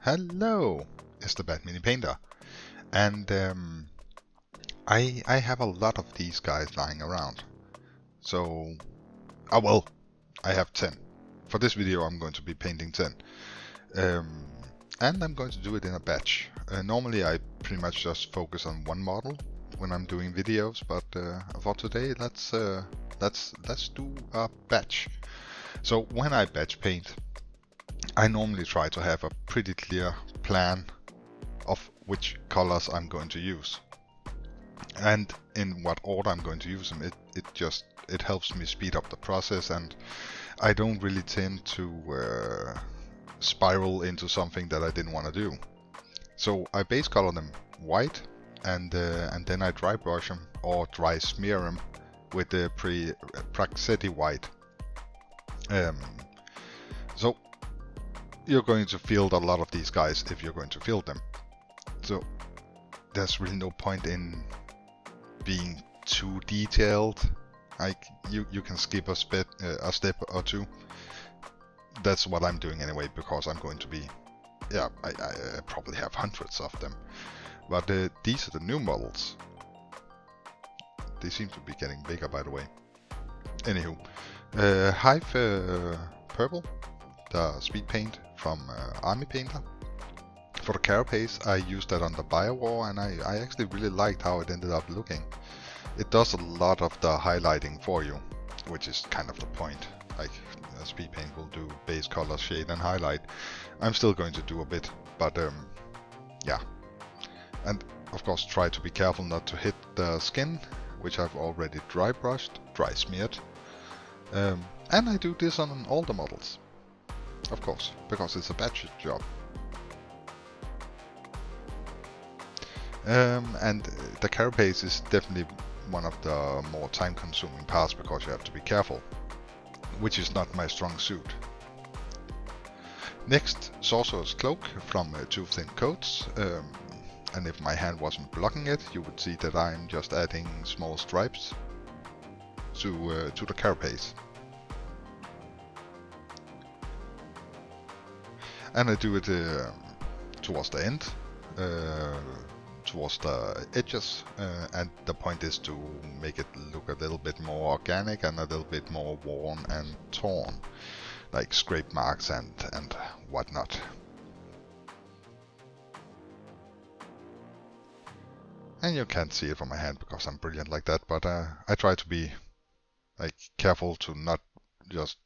Hello, it's the Bad Mini Painter, and I have a lot of these guys lying around. So, well, I have 10. For this video, I'm going to be painting 10, and I'm going to do it in a batch. Normally, I pretty much just focus on one model when I'm doing videos, but for today, let's do a batch. So when I batch paint, I normally try to have a pretty clear plan of which colors I'm going to use and in what order I'm going to use them. It helps me speed up the process, and I don't really tend to spiral into something that I didn't want to do. So I base color them white, and then I dry brush them or dry smear them with the Praxeti white. So you're going to field a lot of these guys if you're going to field them. So there's really no point in being too detailed. Like you can skip a step or two. That's what I'm doing anyway, because I'm going to be, I probably have hundreds of them. But these are the new models. They seem to be getting bigger, by the way. Anywho, Hive Purple, the speed paint from Army Painter. For the carapace, I used that on the Biowar, and I actually really liked how it ended up looking. It does a lot of the highlighting for you, which is kind of the point. Like, speed paint will do base color, shade, and highlight. I'm still going to do a bit, but yeah. And of course, try to be careful not to hit the skin, which I've already dry brushed, dry smeared. And I do this on all the models, of course, because it's a batch job. And the carapace is definitely one of the more time-consuming parts, because you have to be careful, which is not my strong suit. Next, Sorcerer's Cloak from Two Thin Coats, and if my hand wasn't blocking it, you would see that I'm just adding small stripes to the carapace. And I do it towards the end, towards the edges, and the point is to make it look a little bit more organic and a little bit more worn and torn, like scrape marks and whatnot. And you can't see it from my hand because I'm brilliant like that, but I try to be like careful to not just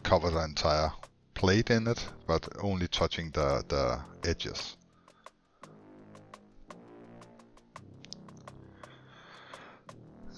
cover the entire plate in it, but only touching the edges.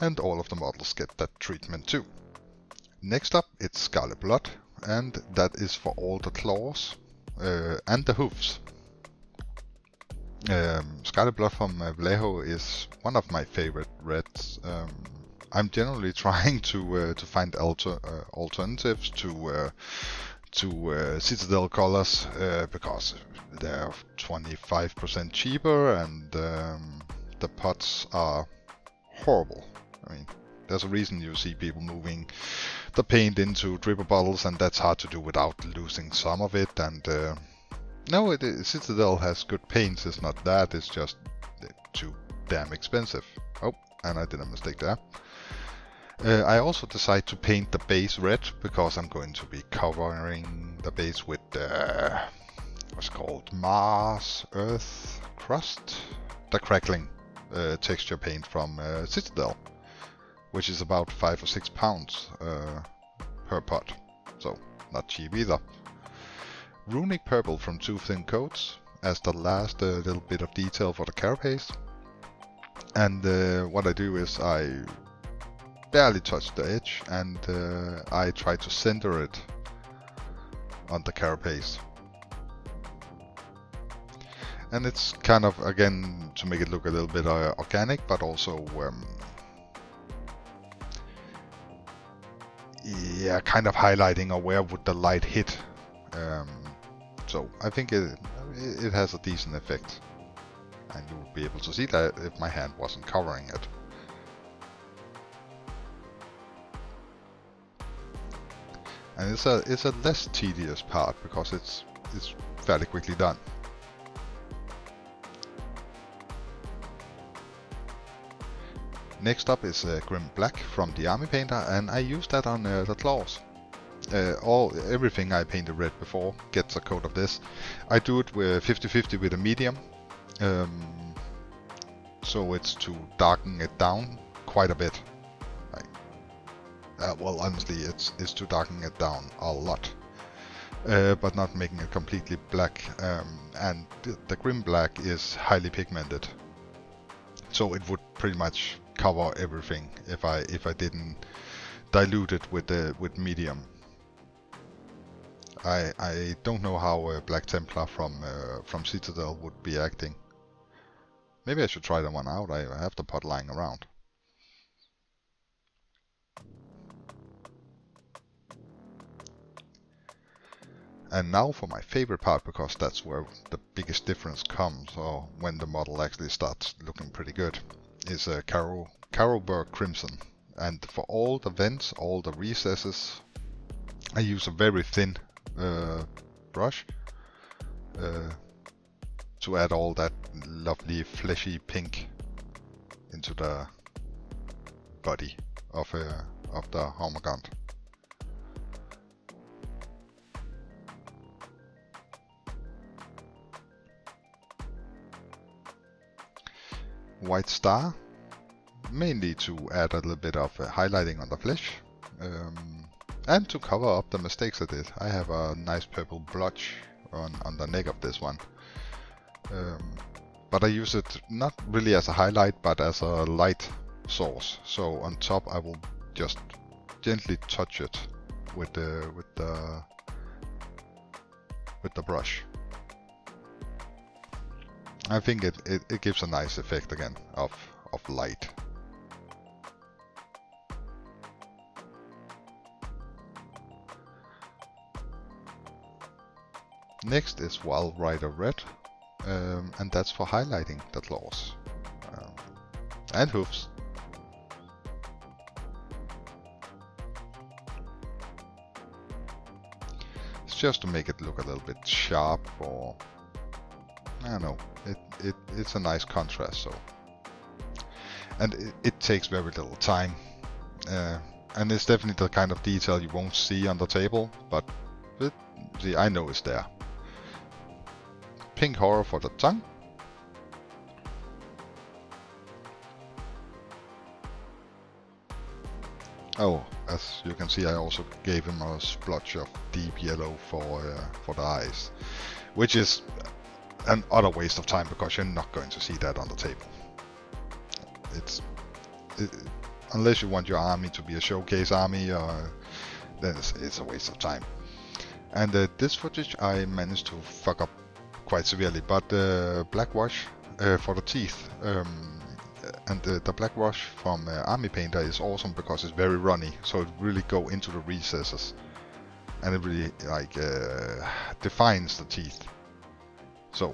And all of the models get that treatment too. Next up, it's Skeletal Blood, and that is for all the claws and the hooves. Skeletal Blood from Vallejo is one of my favorite reds. I'm generally trying to find alternatives to Citadel colors, because they're 25% cheaper, and the pots are horrible. I mean, there's a reason you see people moving the paint into dripper bottles, and that's hard to do without losing some of it. And no, Citadel has good paints, it's not that, it's just too damn expensive. Oh, and I did a mistake there. I also decide to paint the base red, because I'm going to be covering the base with what's called Mars Earth Crust, the crackling texture paint from Citadel, which is about 5 or 6 pounds per pot, so not cheap either. Runic Purple from Two Thin Coats as the last little bit of detail for the carapace. And what I do is I barely touch the edge, and I try to center it on the carapace. And it's kind of, again, to make it look a little bit organic, but also yeah, kind of highlighting or where would the light hit. So I think it has a decent effect, and you would be able to see that if my hand wasn't covering it. And it's a less tedious part, because it's it's fairly quickly done. Next up is Grim Black from the Army Painter, and I use that on the claws. Everything I painted red before gets a coat of this. I do it with 50-50 with a medium, so it's to darken it down quite a bit. Well, honestly, it's to darken it down a lot, but not making it completely black. And the Grim Black is highly pigmented, so it would pretty much cover everything if I didn't dilute it with medium. I don't know how Black Templar from Citadel would be acting. Maybe I should try that one out. I have the pot lying around. And now for my favorite part, because that's where the biggest difference comes, or when the model actually starts looking pretty good, is a Carroburg Crimson. And for all the vents, all the recesses, I use a very thin brush to add all that lovely fleshy pink into the body of the Hormagaunt. White Star, mainly to add a little bit of highlighting on the flesh, and to cover up the mistakes I did. I have a nice purple blotch on the neck of this one, but I use it not really as a highlight but as a light source. So on top I will just gently touch it with the brush. I think it gives a nice effect again of light. Next is Wild Rider Red, and that's for highlighting the claws and hoofs. It's just to make it look a little bit sharp, or I don't know. It's a nice contrast. So, and it takes very little time, and it's definitely the kind of detail you won't see on the table, but see, I know it's there. Pink Horror for the tongue. Oh, as you can see, I also gave him a splotch of deep yellow for the eyes, which is an utter waste of time because you're not going to see that on the table. Unless you want your army to be a showcase army, then it's a waste of time. And this footage I managed to fuck up quite severely, but black wash for the teeth, and the black wash from Army Painter is awesome because it's very runny, so it really go into the recesses, and it really like defines the teeth. So,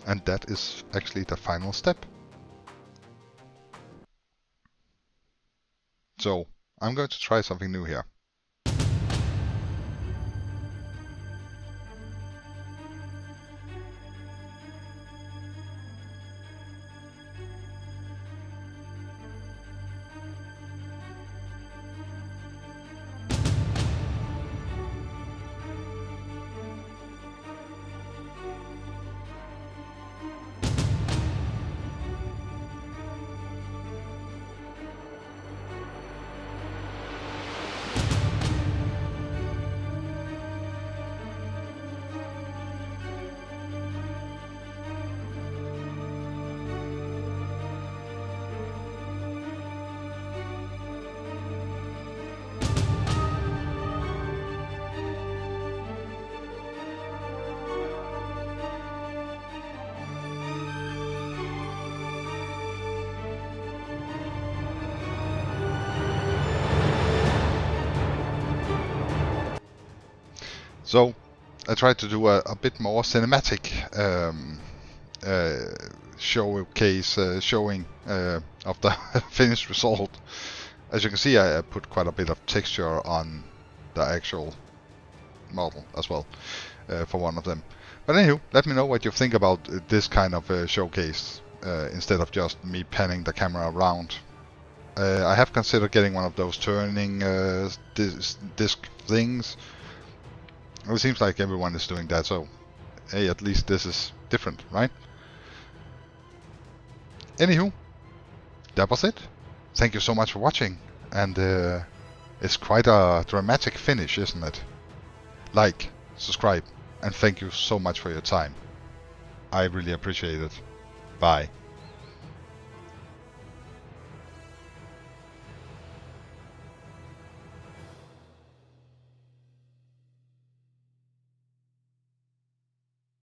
and that is actually the final step. So, I'm going to try something new here. So I tried to do a bit more cinematic showcase showing of the finished result. As you can see, I put quite a bit of texture on the actual model as well for one of them. But anywho, let me know what you think about this kind of showcase instead of just me panning the camera around. I have considered getting one of those turning disc things. Well, it seems like everyone is doing that, so hey, at least this is different, right? Anywho, that was it. Thank you so much for watching, and it's quite a dramatic finish, isn't it? Like, subscribe, and thank you so much for your time. I really appreciate it. Bye.